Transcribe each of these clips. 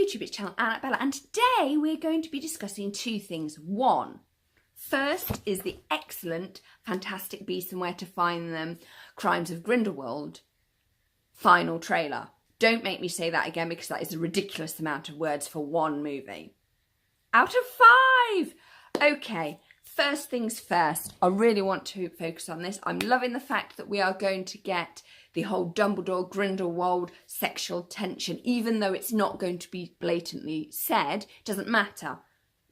YouTube channel, Annabella, and today we're going to be discussing two things. One, first is the excellent Fantastic Beasts and Where to Find Them, Crimes of Grindelwald final trailer. Don't make me say that again because that is a ridiculous amount of words for one movie. Out of 5! Okay, first things first, I really want to focus on this. I'm loving the fact that we are going to get the whole Dumbledore Grindelwald sexual tension, even though it's not going to be blatantly said. It doesn't matter.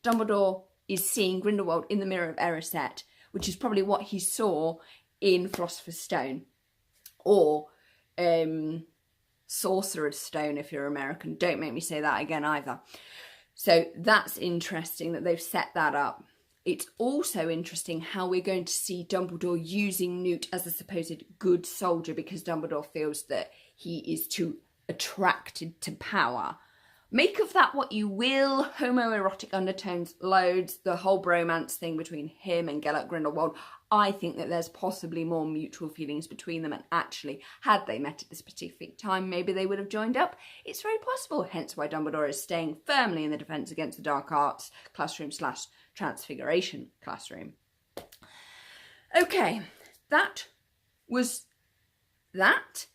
Dumbledore is seeing Grindelwald in the Mirror of Erised, which is probably what he saw in Philosopher's Stone, or Sorcerer's Stone if you're American. Don't make me say that again either. So that's interesting that they've set that up. It's also interesting how we're going to see Dumbledore using Newt as a supposed good soldier because Dumbledore feels that he is too attracted to power. Make of that what you will. Homoerotic undertones, loads. The whole bromance thing between him and Gellert Grindelwald. I think that there's possibly more mutual feelings between them, and actually, had they met at this specific time, maybe they would have joined up. It's very possible, hence why Dumbledore is staying firmly in the Defence Against the Dark Arts classroom / Transfiguration classroom. Okay, that was that.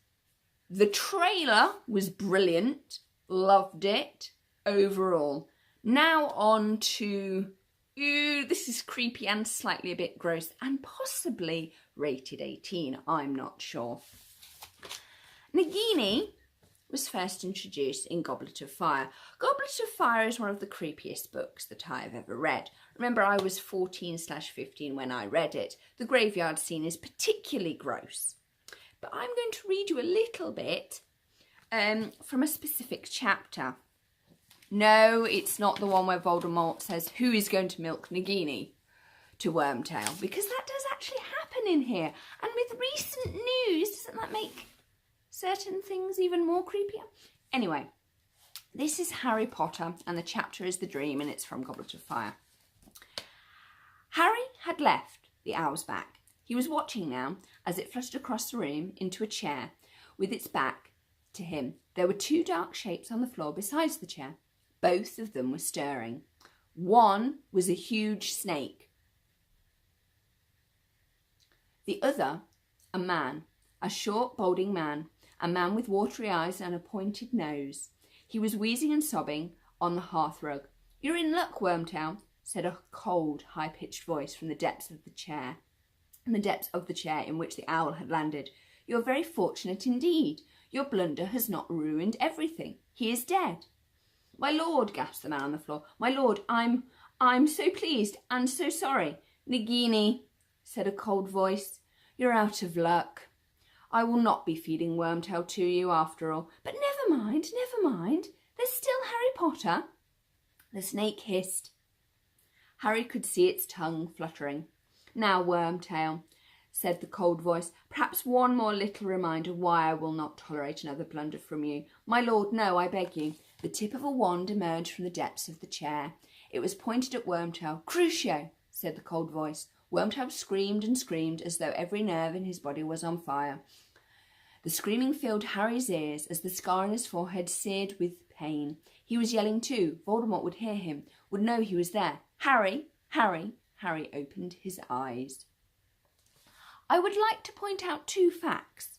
The trailer was brilliant. Loved it overall. Now on to, this is creepy and slightly a bit gross and possibly rated 18, I'm not sure. Nagini was first introduced in Goblet of Fire. Goblet of Fire is one of the creepiest books that I have ever read. Remember, I was 14/15 when I read it. The graveyard scene is particularly gross. But I'm going to read you a little bit from a specific chapter. No, it's not the one where Voldemort says, who is going to milk Nagini to Wormtail? Because that does actually happen in here. And with recent news, doesn't that make certain things even more creepier? Anyway, this is Harry Potter and the chapter is The Dream and it's from Goblet of Fire. Harry had left the owl's back. He was watching now as it fluttered across the room into a chair with its back to him. There were 2 dark shapes on the floor besides the chair. Both of them were stirring. One was a huge snake. The other, a man, a short, balding man, a man with watery eyes and a pointed nose. He was wheezing and sobbing on the hearthrug. "You're in luck, Wormtail," said a cold, high-pitched voice from the depths of the chair, in which the owl had landed. "You're very fortunate indeed. Your blunder has not ruined everything. He is dead." "My lord," gasped the man on the floor. "My lord, I'm so pleased and so sorry." "Nagini," said a cold voice, "you're out of luck. I will not be feeding Wormtail to you after all. But never mind. There's still Harry Potter." The snake hissed. Harry could see its tongue fluttering. "Now, Wormtail," said the cold voice, "perhaps one more little reminder why I will not tolerate another blunder from you." "My lord, no, I beg you." The tip of a wand emerged from the depths of the chair. It was pointed at Wormtail. "Crucio," said the cold voice. Wormtail screamed and screamed as though every nerve in his body was on fire. The screaming filled Harry's ears as the scar on his forehead seared with pain. He was yelling too. Voldemort would hear him, would know he was there. "Harry, Harry." Harry opened his eyes. I would like to point out 2 facts.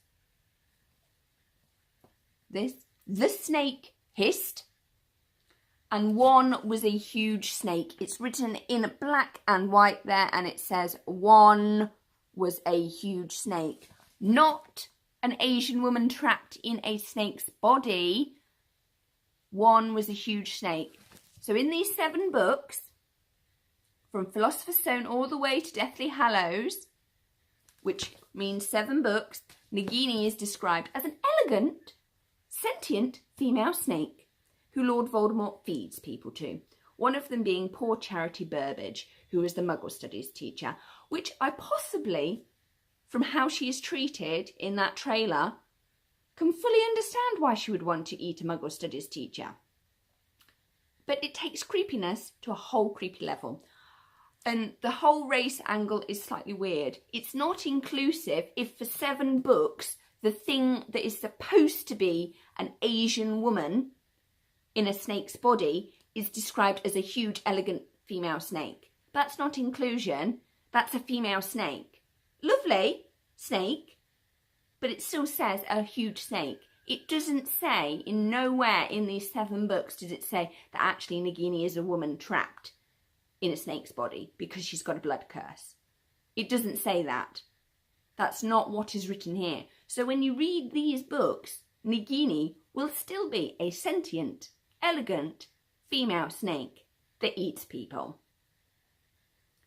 The snake hissed, and one was a huge snake. It's written in black and white there, and it says one was a huge snake, not an Asian woman trapped in a snake's body. One was a huge snake. So in these 7 books, from Philosopher's Stone all the way to Deathly Hallows, which means 7 books, Nagini is described as an elegant, sentient female snake who Lord Voldemort feeds people to. One of them being poor Charity Burbage, who was the Muggle Studies teacher, which I possibly, from how she is treated in that trailer, can fully understand why she would want to eat a Muggle Studies teacher. But it takes creepiness to a whole creepy level. And the whole race angle is slightly weird. It's not inclusive if for 7 books, the thing that is supposed to be an Asian woman in a snake's body is described as a huge, elegant female snake. That's not inclusion. That's a female snake. Lovely snake, but it still says a huge snake. It doesn't say, in nowhere in these 7 books does it say that actually Nagini is a woman trapped in a snake's body because she's got a blood curse. It doesn't say that. That's not what is written here. So when you read these books, Nagini will still be a sentient, elegant female snake that eats people.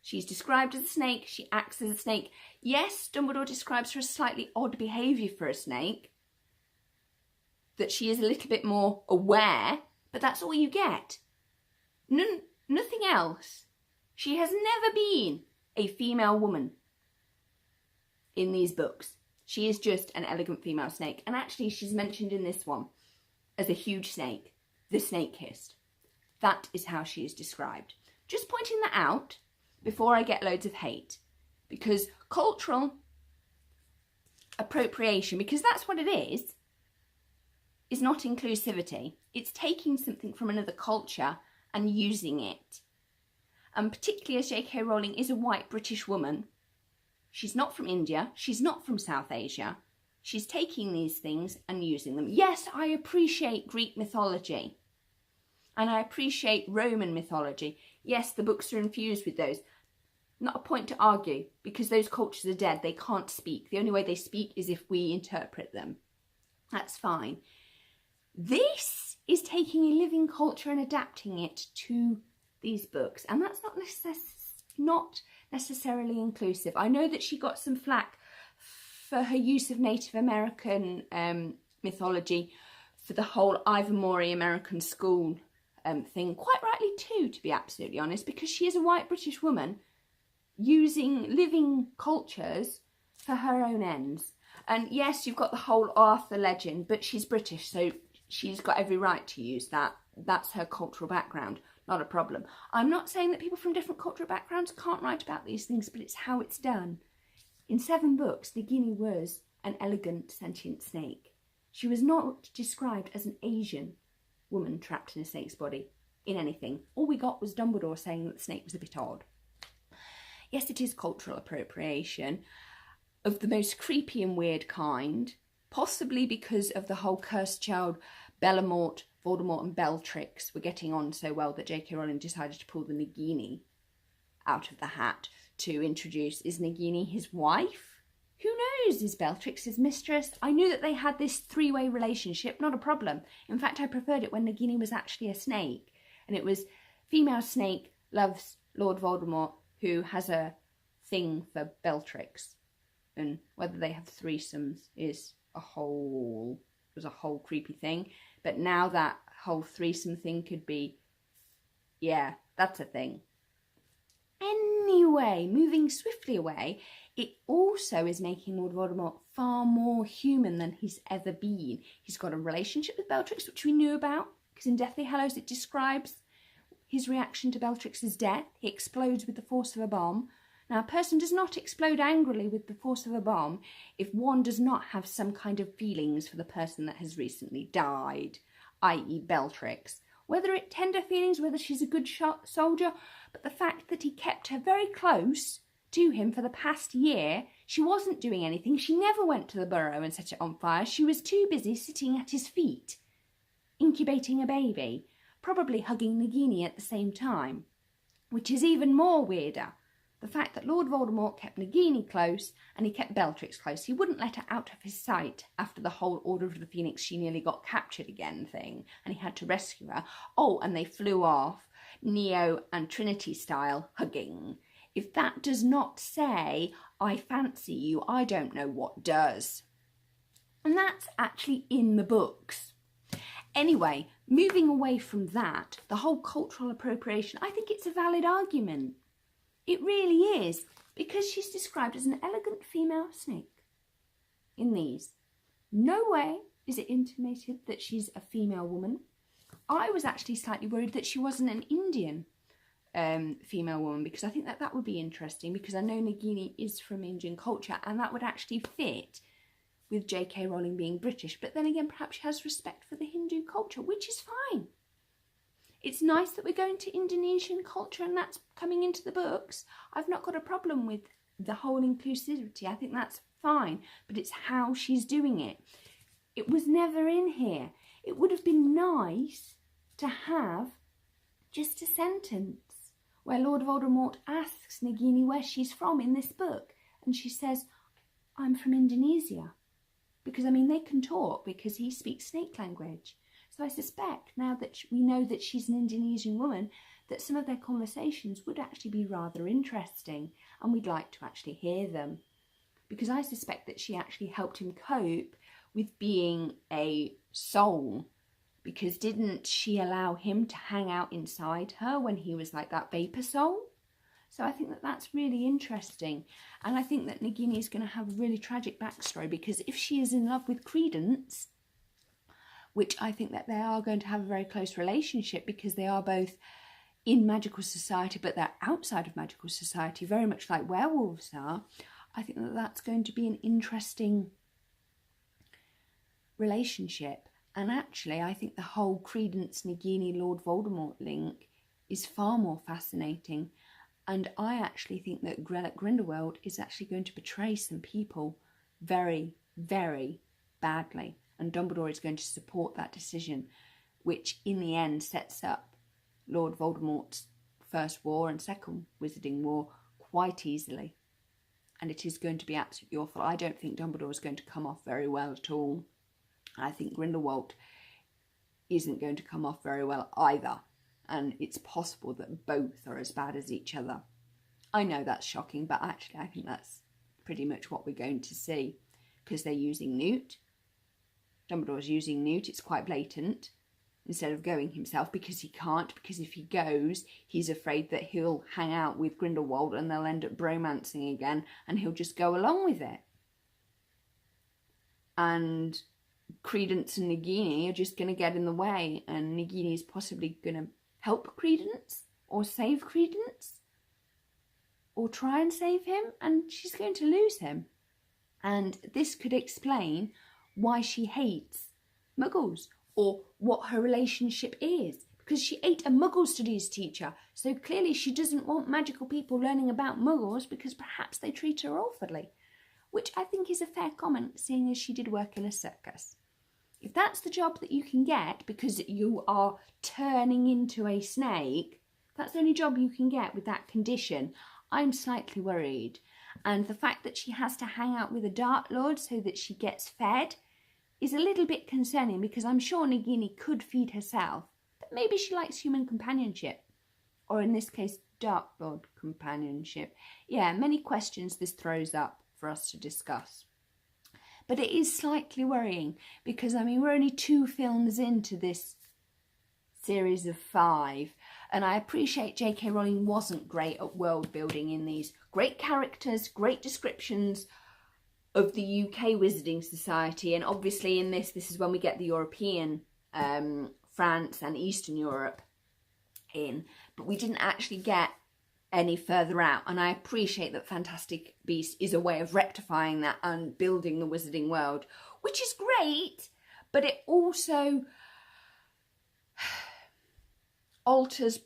She's described as a snake. She acts as a snake. Yes, Dumbledore describes her as slightly odd behaviour for a snake, that she is a little bit more aware, but that's all you get. Nothing else. She has never been a female woman in these books. She is just an elegant female snake. And actually, she's mentioned in this one as a huge snake, the snake-kissed. That is how she is described. Just pointing that out before I get loads of hate. Because cultural appropriation, because that's what it is not inclusivity. It's taking something from another culture and using it. And particularly as J.K. Rowling is a white British woman, she's not from India, she's not from South Asia, she's taking these things and using them. Yes, I appreciate Greek mythology and I appreciate Roman mythology. Yes, the books are infused with those. Not a point to argue, because those cultures are dead, they can't speak. The only way they speak is if we interpret them. That's fine. This is taking a living culture and adapting it to these books, and that's not necessarily inclusive. I know that she got some flack for her use of Native American mythology for the whole Ivermorey American School thing, quite rightly too, to be absolutely honest, because she is a white British woman using living cultures for her own ends. And yes, you've got the whole Arthur legend, but she's British, so she's got every right to use that. That's her cultural background, not a problem. I'm not saying that people from different cultural backgrounds can't write about these things, but it's how it's done. In 7 books, Nagini was an elegant sentient snake. She was not described as an Asian woman trapped in a snake's body in anything. All we got was Dumbledore saying that the snake was a bit odd. Yes, it is cultural appropriation of the most creepy and weird kind, possibly because of the whole cursed child Bellamort, Voldemort and Bellatrix were getting on so well that J.K. Rowling decided to pull the Nagini out of the hat to introduce, is Nagini his wife? Who knows? Is Bellatrix his mistress? I knew that they had this 3-way relationship, not a problem. In fact, I preferred it when Nagini was actually a snake. And it was female snake loves Lord Voldemort, who has a thing for Bellatrix. And whether they have threesomes was a whole creepy thing. But now that whole threesome thing could be, yeah, that's a thing. Anyway, moving swiftly away, it also is making Lord Voldemort far more human than he's ever been. He's got a relationship with Bellatrix, which we knew about, because in Deathly Hallows it describes his reaction to Bellatrix's death. He explodes with the force of a bomb. Now, a person does not explode angrily with the force of a bomb if one does not have some kind of feelings for the person that has recently died, i.e. Bellatrix. Whether it tender feelings, whether she's a good soldier, but the fact that he kept her very close to him for the past year, she wasn't doing anything. She never went to the burrow and set it on fire. She was too busy sitting at his feet, incubating a baby, probably hugging Nagini at the same time, which is even more weirder. The fact that Lord Voldemort kept Nagini close and he kept Bellatrix close. He wouldn't let her out of his sight after the whole Order of the Phoenix, she nearly got captured again thing, and he had to rescue her. Oh, and they flew off, Neo and Trinity style, hugging. If that does not say, I fancy you, I don't know what does. And that's actually in the books. Anyway, moving away from that, the whole cultural appropriation, I think it's a valid argument. It really is, because she's described as an elegant female snake in these. No way is it intimated that she's a female woman. I was actually slightly worried that she wasn't an Indian female woman, because I think that that would be interesting, because I know Nagini is from Indian culture and that would actually fit with J.K. Rowling being British. But then again, perhaps she has respect for the Hindu culture, which is fine. It's nice that we're going to Indonesian culture and that's coming into the books. I've not got a problem with the whole inclusivity. I think that's fine, but it's how she's doing it. It was never in here. It would have been nice to have just a sentence where Lord Voldemort asks Nagini where she's from in this book. And she says, I'm from Indonesia. Because, I mean, they can talk because he speaks snake language. So I suspect now that we know that she's an Indonesian woman, that some of their conversations would actually be rather interesting. And we'd like to actually hear them. Because I suspect that she actually helped him cope with being a soul. Because didn't she allow him to hang out inside her when he was like that vapor soul? So I think that that's really interesting. And I think that Nagini is going to have a really tragic backstory, because if she is in love with Credence, which I think that they are going to have a very close relationship because they are both in magical society, but they're outside of magical society, very much like werewolves are, I think that that's going to be an interesting relationship. And actually, I think the whole Credence, Nagini, Lord Voldemort link is far more fascinating. And I actually think that Grindlewald is actually going to betray some people very, very badly. And Dumbledore is going to support that decision, which in the end sets up Lord Voldemort's First War and Second Wizarding War quite easily. And it is going to be absolutely awful. I don't think Dumbledore is going to come off very well at all. I think Grindelwald isn't going to come off very well either. And it's possible that both are as bad as each other. I know that's shocking, but actually I think that's pretty much what we're going to see. Because they're using Newt. Dumbledore's using Newt, it's quite blatant. Instead of going himself, because he can't. Because if he goes, he's afraid that he'll hang out with Grindelwald and they'll end up bromancing again. And he'll just go along with it. And Credence and Nagini are just going to get in the way, and Nagini is possibly going to help Credence or save Credence or try and save him, and she's going to lose him. And this could explain why she hates Muggles or what her relationship is, because she ate a Muggle studies teacher, so clearly she doesn't want magical people learning about Muggles because perhaps they treat her awfully, which I think is a fair comment, seeing as she did work in a circus. If that's the job that you can get because you are turning into a snake, that's the only job you can get with that condition, I'm slightly worried. And the fact that she has to hang out with a Dark Lord so that she gets fed is a little bit concerning, because I'm sure Nagini could feed herself, but maybe she likes human companionship. Or in this case, Dark Lord companionship. Yeah, many questions this throws up for us to discuss. But it is slightly worrying because, I mean, we're only 2 films into this series of 5. And I appreciate J.K. Rowling wasn't great at world building in these. Great characters, great descriptions of the UK Wizarding Society. And obviously in this is when we get the European, France and Eastern Europe in. But we didn't actually get any further out, and I appreciate that Fantastic Beasts is a way of rectifying that and building the wizarding world, which is great, but it also alters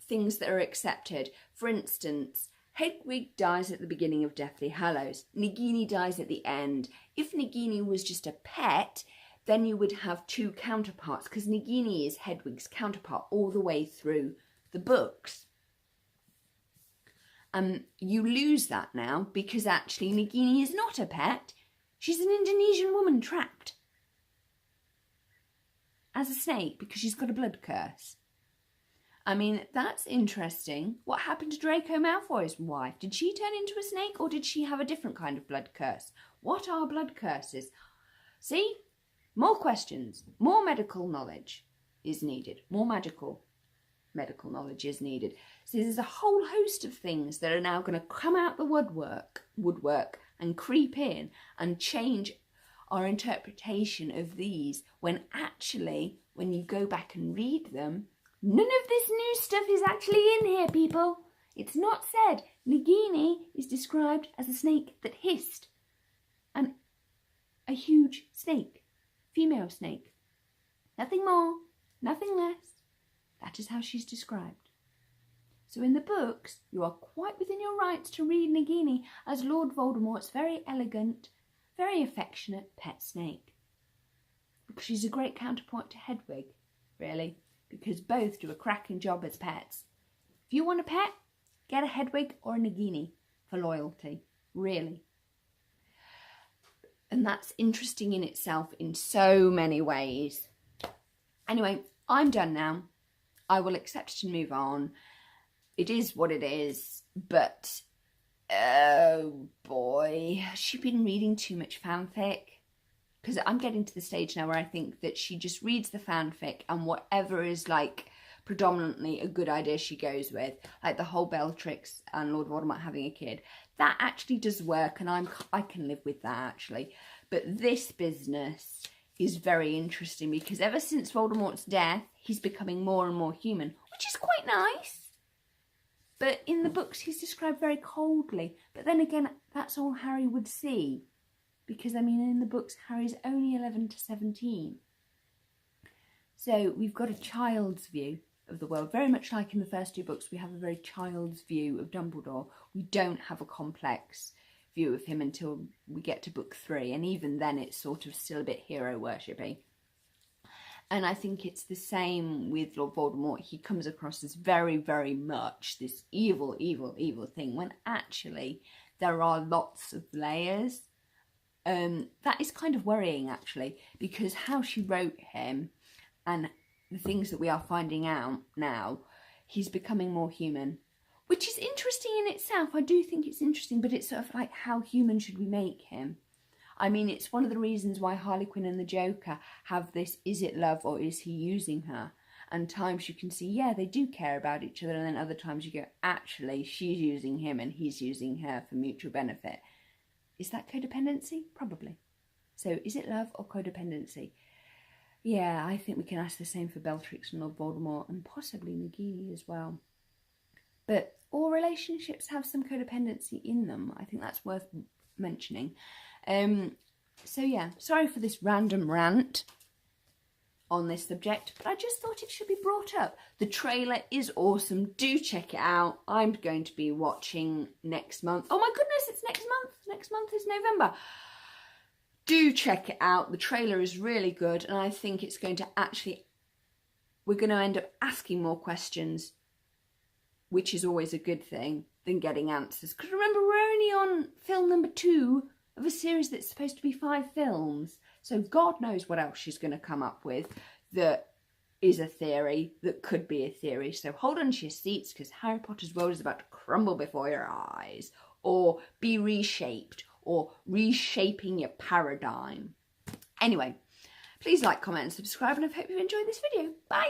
things that are accepted. For instance, Hedwig dies at the beginning of Deathly Hallows. Nagini dies at the end. If Nagini was just a pet, then you would have 2 counterparts, because Nagini is Hedwig's counterpart all the way through the books. You lose that now, because actually Nagini is not a pet. She's an Indonesian woman trapped as a snake because she's got a blood curse. I mean, that's interesting. What happened to Draco Malfoy's wife? Did she turn into a snake, or did she have a different kind of blood curse? What are blood curses? See? More questions. More medical knowledge is needed. More medical knowledge is needed. So there's a whole host of things that are now going to come out the woodwork and creep in and change our interpretation of these, when actually, when you go back and read them, none of this new stuff is actually in here, people. It's not said. Nagini is described as a snake that hissed. And a huge snake. Female snake. Nothing more, nothing less. That is how she's described. So in the books, you are quite within your rights to read Nagini as Lord Voldemort's very elegant, very affectionate pet snake. Because she's a great counterpoint to Hedwig, really, because both do a cracking job as pets. If you want a pet, get a Hedwig or a Nagini for loyalty, really. And that's interesting in itself in so many ways. Anyway, I'm done now. I will accept and move on. It is what it is, but oh boy, has she been reading too much fanfic? Because I'm getting to the stage now where I think that she just reads the fanfic and whatever is like predominantly a good idea she goes with, like the whole Bellatrix and Lord Voldemort having a kid. That actually does work, and I can live with that actually. But this business is very interesting because ever since Voldemort's death, he's becoming more and more human, which is quite nice. But in the books, he's described very coldly. But then again, that's all Harry would see. Because, I mean, in the books, Harry's only 11 to 17. So we've got a child's view of the world. Very much like in the first two books, we have a very child's view of Dumbledore. We don't have a complex view of him until we get to book 3. And even then, it's sort of still a bit hero worshippy. And I think it's the same with Lord Voldemort. He comes across as very, very much this evil, evil, evil thing, when actually there are lots of layers. That is kind of worrying, actually, because how she wrote him and the things that we are finding out now, he's becoming more human, which is interesting in itself. I do think it's interesting, but it's sort of like, how human should we make him? I mean, it's one of the reasons why Harley Quinn and the Joker have this, is it love or is he using her? And times you can see, yeah, they do care about each other, and then other times you go, actually, she's using him and he's using her for mutual benefit. Is that codependency? Probably. So is it love or codependency? Yeah, I think we can ask the same for Bellatrix and Lord Voldemort, and possibly Nagini as well. But all relationships have some codependency in them. I think that's worth mentioning. So yeah, sorry for this random rant on this subject, but I just thought it should be brought up. The trailer is awesome. Do check it out. I'm going to be watching next month. Oh my goodness, it's next month. Next month is November. Do check it out. The trailer is really good, and I think it's going to actually, we're going to end up asking more questions, which is always a good thing, than getting answers. Because remember, we're only on film number 2 of a series that's supposed to be 5 films. So God knows what else she's going to come up with that is a theory, that could be a theory. So hold on to your seats, because Harry Potter's world is about to crumble before your eyes, or be reshaped, or reshaping your paradigm. Anyway, please like, comment and subscribe, and I hope you've enjoyed this video. Bye!